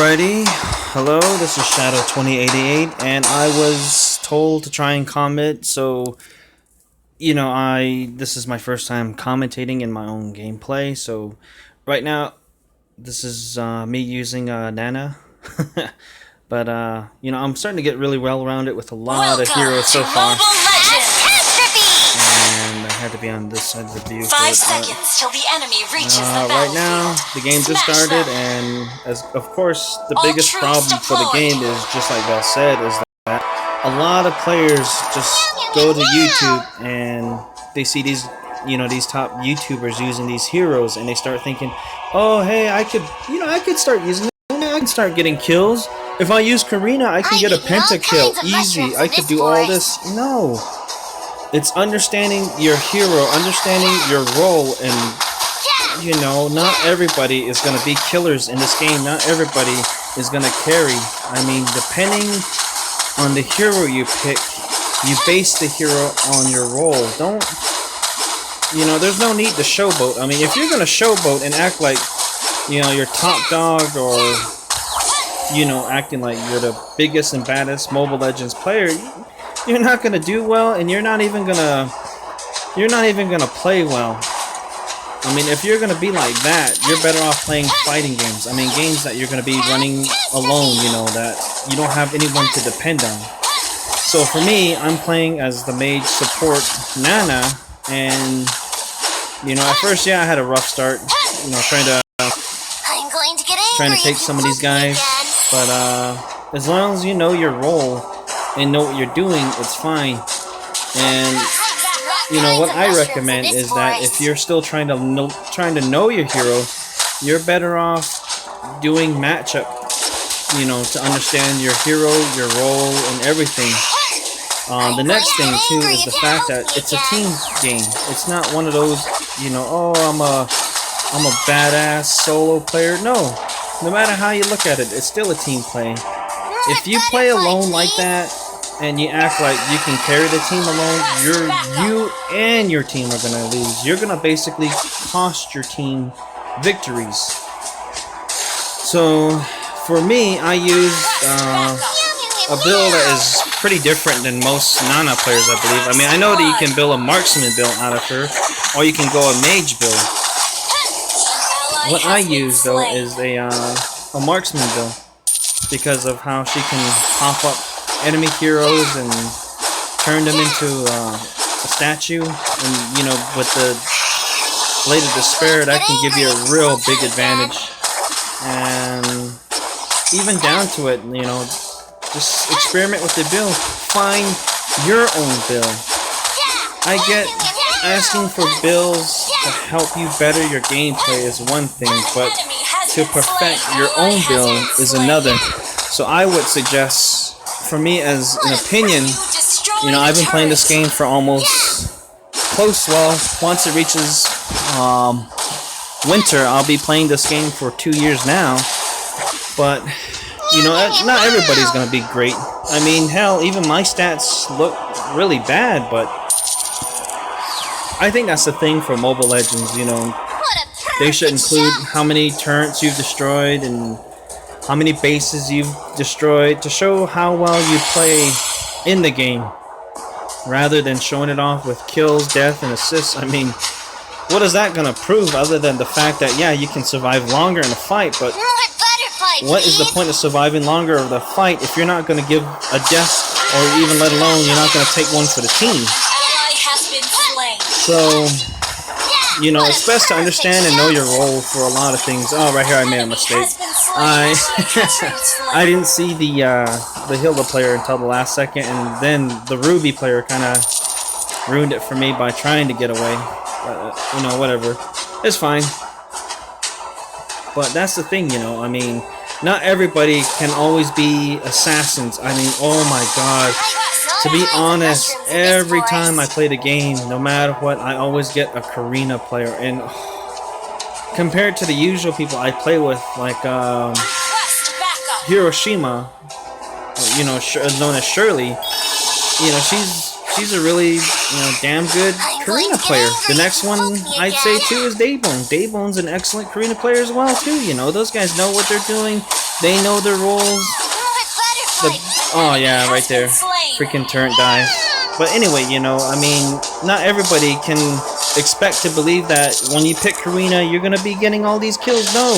Alrighty, hello, this is Shadow2088, and I was told to try and comment, so, this is my first time commentating in my own gameplay, so, right now, this is, me using, Nana, but, I'm starting to get really well-rounded with a lot of heroes so far. And I had to be on this side of the view. 5 seconds till the enemy reaches the battlefield. Right now, the game just started, and of course, the biggest problem for the game is, just like Bell said, is that a lot of players just go to YouTube and they see these, these top YouTubers using these heroes, and they start thinking, oh, hey, I could start using it. I can start getting kills. If I use Karina, I can get a pentakill easy. I could do all this. No. It's understanding your hero, understanding your role, and, not everybody is going to be killers in this game. Not everybody is going to carry. I mean, depending on the hero you pick, you base the hero on your role. There's no need to showboat. I mean, if you're going to showboat and act like, you're top dog, or, acting like you're the biggest and baddest Mobile Legends player, you're not gonna do well, and you're not even gonna play well. I mean, if you're gonna be like that, you're better off playing fighting games. I mean, games that you're gonna be running alone, that you don't have anyone to depend on. So for me, I'm playing as the mage support Nana, and at first, I had a rough start, trying to take some of these guys, but as long as you know your role and know what you're doing, it's fine. And what I recommend is that if you're still trying to know your hero, you're better off doing matchup, to understand your hero, your role, and everything. The next thing too is the fact that it's a team game. It's not one of those, oh, I'm a badass solo player. No matter how you look at it, it's still a team play. If you play alone like that, and you act like you can carry the team alone, you and your team are gonna lose. You're gonna basically cost your team victories. So, for me, I use a build that is pretty different than most Nana players, I believe. I mean, I know that you can build a marksman build out of her, or you can go a mage build. What I use, though, is a marksman build, because of how she can pop up enemy heroes and turn them into a statue, and with the Blade of Despair, that can give you a real big advantage. And even down to it, just experiment with the build, find your own build. I get asking for builds to help you better your gameplay is one thing, but to perfect your own build is another. So I would suggest, for me, as an opinion, I've been playing this game for almost once it reaches winter, I'll be playing this game for 2 years now. But not everybody's gonna be great. I mean, hell, even my stats look really bad, but I think that's the thing for Mobile Legends. They should include how many turrets you've destroyed and how many bases you've destroyed to show how well you play in the game, rather than showing it off with kills, death, and assists. I mean, what is that gonna prove other than the fact that, yeah, you can survive longer in a fight, but what is the point of surviving longer of the fight if you're not gonna give a death, or even let alone you're not gonna take one for the team? So, it's best to understand and know your role for a lot of things. Oh, right here I made a mistake. I didn't see the Hilda player until the last second, and then the Ruby player kind of ruined it for me by trying to get away. Whatever. It's fine. But that's the thing, I mean, not everybody can always be assassins. I mean, oh my god. To be honest, every time I play the game, no matter what, I always get a Karina player. And compared to the usual people I play with, like Hiroshima, known as Shirley, she's a really damn good Karina player. The next one I'd say too is Daybone. Daybone's an excellent Karina player as well too. Those guys know what they're doing. They know their roles. Oh yeah, right there. Freaking turret dies. But anyway, you know, I mean, not everybody can expect to believe that when you pick Karina, you're gonna be getting all these kills. No,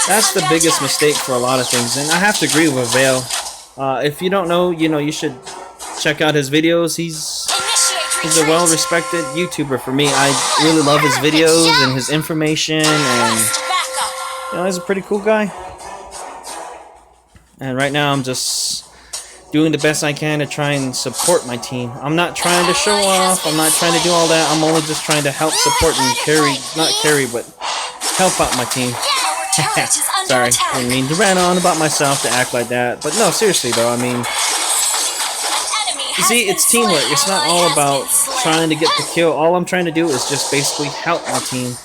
that's the biggest mistake for a lot of things, and I have to agree with Vale. If you don't know, you know, you should check out his videos. He's a well-respected YouTuber for me. I really love his videos and his information, and you know, he's a pretty cool guy. And right now, I'm just doing the best I can to try and support my team. I'm not trying to show off. I'm not trying to do all that. I'm only just trying to help support and but help out my team. Sorry, I didn't mean to rant on about myself to act like that. But no, seriously though, I mean, you see, it's teamwork. It's not all about trying to get the kill. All I'm trying to do is just basically help my team.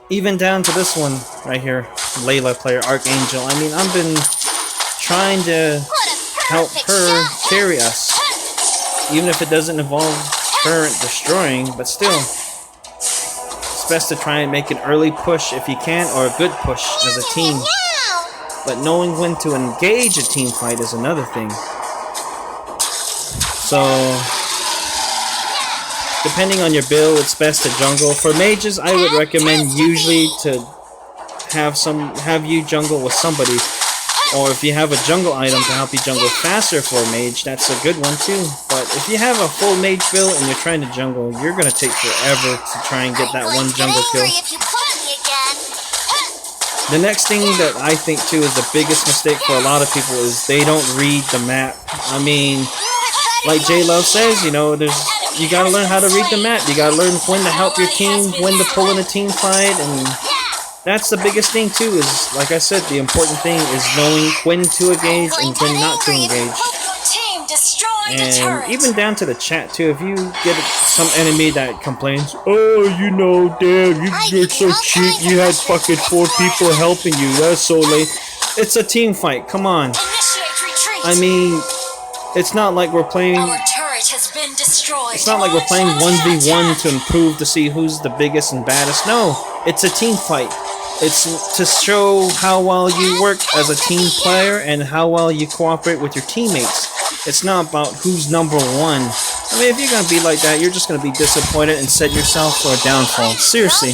Even down to this one right here, Layla player, Archangel. I mean, I've been trying to help her carry us, even if it doesn't involve current destroying, but still, it's best to try and make an early push if you can, or a good push as a team. But knowing when to engage a team fight is another thing. So, depending on your build, it's best to jungle. For mages, I would recommend usually to have you jungle with somebody. Or if you have a jungle item to help you jungle faster for a mage, that's a good one too. But if you have a full mage build and you're trying to jungle, you're going to take forever to try and get that one jungle kill. The next thing that I think too is the biggest mistake for a lot of people is they don't read the map. I mean, like J Love says, you know, you got to learn how to read the map. You got to learn when to help your team, when to pull in a team fight, and that's the biggest thing too, is, like I said, the important thing is knowing when to engage and when not to engage. And even down to the chat too, if you get some enemy that complains, oh, you know, Dad, you're so cheap, you had fucking 4 people helping you, that's so late. It's a team fight, come on. I mean, it's not like we're playing... It's not like we're playing 1v1 to improve to see who's the biggest and baddest. No, it's a team fight. It's to show how well you work as a team player and how well you cooperate with your teammates. It's not about who's number 1. I mean, if you're gonna be like that, you're just gonna be disappointed and set yourself for a downfall. Seriously.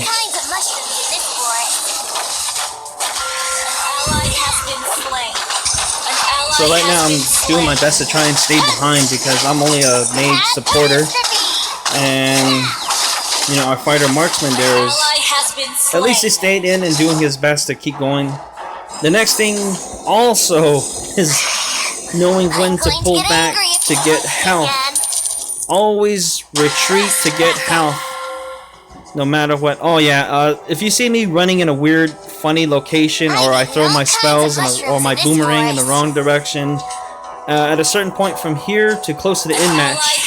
So right now I'm doing my best to try and stay behind because I'm only a mage supporter, and you know, our fighter marksman there is, at least he stayed in and doing his best to keep going. The next thing also is knowing when to pull back to get health. Always retreat to get health, no matter what. Oh yeah, if you see me running in a weird, funny location, or I throw my spells or my boomerang in the wrong direction, at a certain point from here to close to the end match,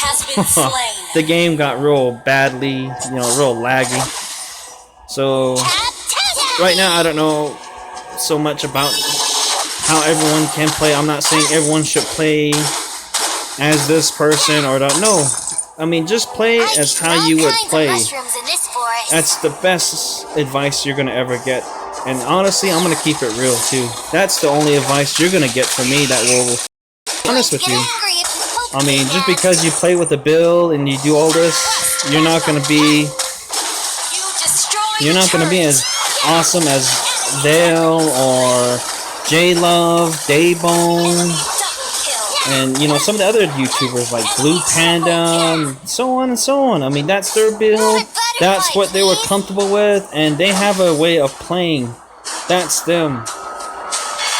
the game got real badly, you know, real laggy. So right now I don't know so much about how everyone can play. I'm not saying everyone should play as this person or don't know. I mean, just play as how you would play. That's the best advice you're gonna ever get. And honestly, I'm gonna keep it real too. That's the only advice you're gonna get from me that will be honest with you. I mean, just because you play with a build and you do all this, you're not gonna be as awesome as Vale or J Love, Daybone, and you know, some of the other YouTubers like Blue Panda, so on and so on. I mean, that's their build. That's what they were comfortable with, and they have a way of playing. That's them.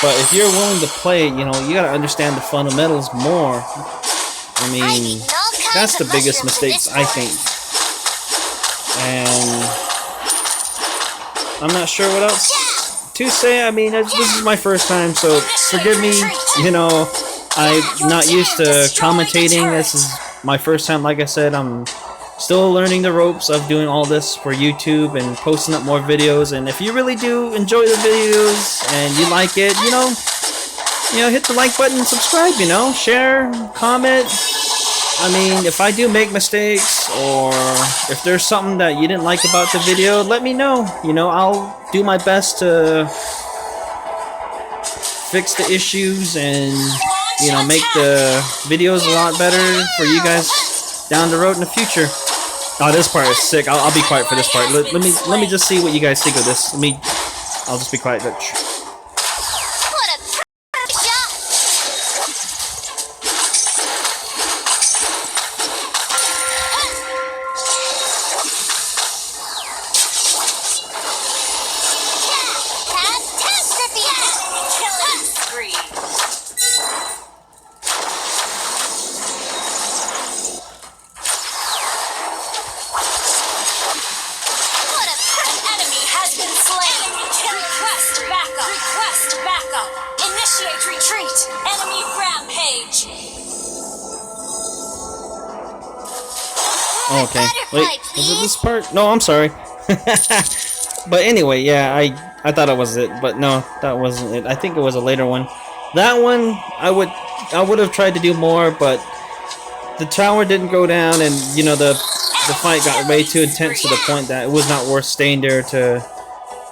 But if you're willing to play, you know, you gotta understand the fundamentals more. I mean, that's the biggest mistakes, I think. And I'm not sure what else to say. I mean, this is my first time, so forgive me. You know, I'm not used to commentating. This is my first time. Like I said, I'm still learning the ropes of doing all this for YouTube and posting up more videos. And if you really do enjoy the videos and you like it, you know, hit the like button, subscribe, you know, share, comment. I mean, if I do make mistakes, or if there's something that you didn't like about the video, let me know. You know, I'll do my best to fix the issues and, you know, make the videos a lot better for you guys down the road in the future. Oh, this part is sick. I'll be quiet for this part. Let me just see what you guys think of this. I'll just be quiet. Initiate retreat! Enemy rampage! Okay, wait, was it this part? No, I'm sorry. But anyway, yeah, I thought it was it, but no, that wasn't it. I think it was a later one. That one, I would have tried to do more, but the tower didn't go down, and you know the fight got way too intense to the point that it was not worth staying there to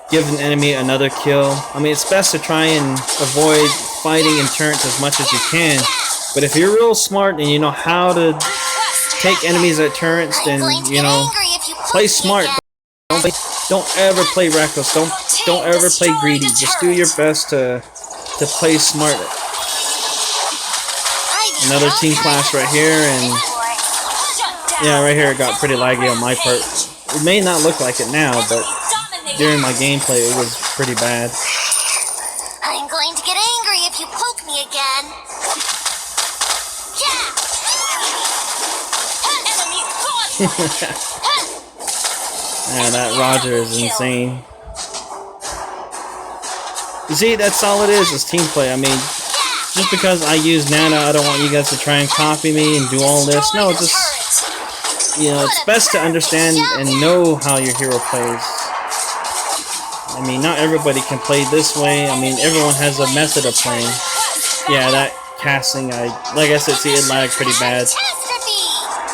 give an enemy another kill. I mean, it's best to try and avoid fighting in turrets as much as you can. But if you're real smart and you know how to take enemies at turrets, then you know, play smart. Don't ever play reckless. Don't ever play greedy. Just do your best to play smart. Another team clash right here, and yeah, right here it got pretty laggy on my part. It may not look like it now, but during my gameplay it was pretty bad. I'm going to get angry if you poke me again. Yeah, that Roger is insane. You see, that's all it is team play. I mean, just because I use Nana, I don't want you guys to try and copy me and do all this. No, just, you know, it's best to understand and know how your hero plays. I mean, not everybody can play this way. I mean, everyone has a method of playing. Yeah, that casting, like I said, see, it lagged pretty bad.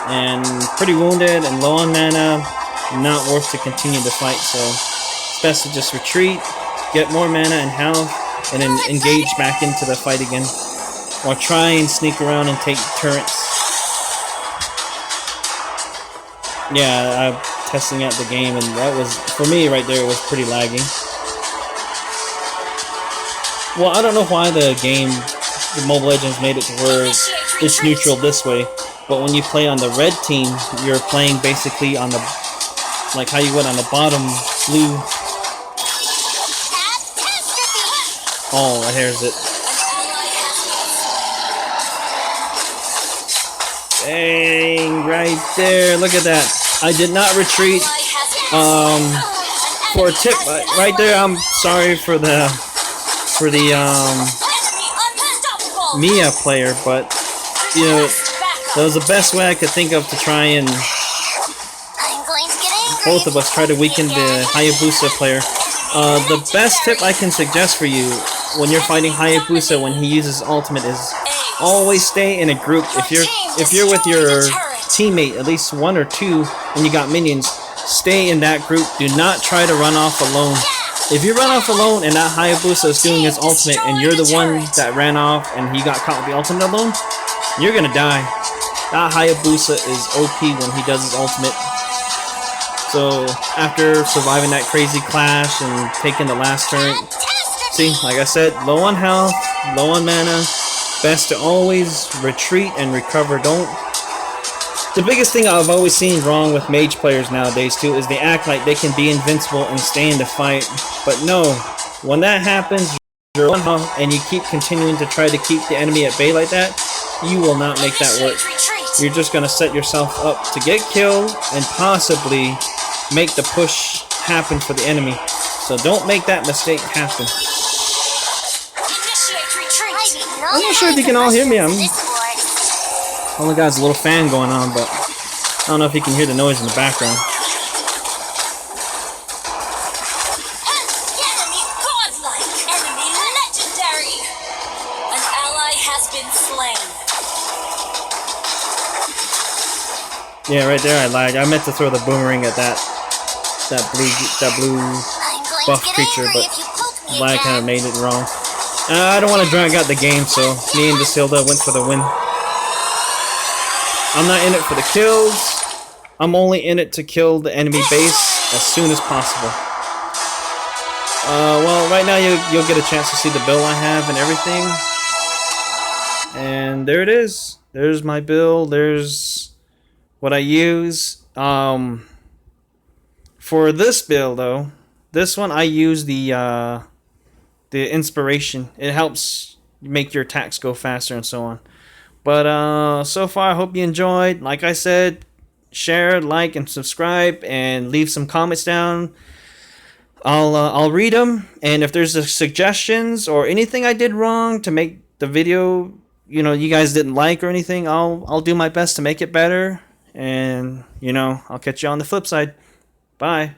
And pretty wounded and low on mana, not worth to continue the fight, so it's best to just retreat, get more mana and health, and then engage back into the fight again, or try and sneak around and take turrets. Yeah, I'm testing out the game, and that was, for me right there, it was pretty laggy. Well, I don't know why the Mobile Legends made it to where it's neutral this way, but when you play on the red team, you're playing basically on the, like how you would on the bottom blue. Oh, here's it. Dang, right there. Look at that. I did not retreat. For a tip, right there, I'm sorry for the Mia player, but you know, that was the best way I could think of to try and both of us try to weaken the Hayabusa player. The best tip I can suggest for you when you're fighting Hayabusa when he uses ultimate is always stay in a group. If you're with your teammate, at least one or two, and you got minions, stay in that group. Do not try to run off alone. If you run off alone and that Hayabusa is doing his ultimate and you're the one that ran off and he got caught with the ultimate alone, you're gonna die. That Hayabusa is OP when he does his ultimate. So after surviving that crazy clash and taking the last turret, see, like I said, low on health, low on mana, best to always retreat and recover. The biggest thing I've always seen wrong with mage players nowadays too is they act like they can be invincible and stay in the fight. But no, when that happens, you're one health and you keep continuing to try to keep the enemy at bay like that, you will not make that work. You're just going to set yourself up to get killed and possibly make the push happen for the enemy. So don't make that mistake happen. I'm not sure if you can all hear me. Only got a little fan going on, but I don't know if you can hear the noise in the background. Enemy godlike, enemy legendary. An ally has been slain. Yeah, right there I lagged. I meant to throw the boomerang at that blue buff creature, but lag kind of made it wrong. I don't want to drag out the game, so me and Dacilda went for the win. I'm not in it for the kills. I'm only in it to kill the enemy base as soon as possible. Well, right now you'll get a chance to see the build I have and everything. And there it is. There's my build. There's what I use. For this build though, this one I use the inspiration. It helps make your attacks go faster and so on. But so far, I hope you enjoyed. Like I said, share, like, and subscribe, and leave some comments down. I'll read them, and if there's suggestions or anything I did wrong to make the video, you guys didn't like or anything, I'll do my best to make it better. And I'll catch you on the flip side. Bye.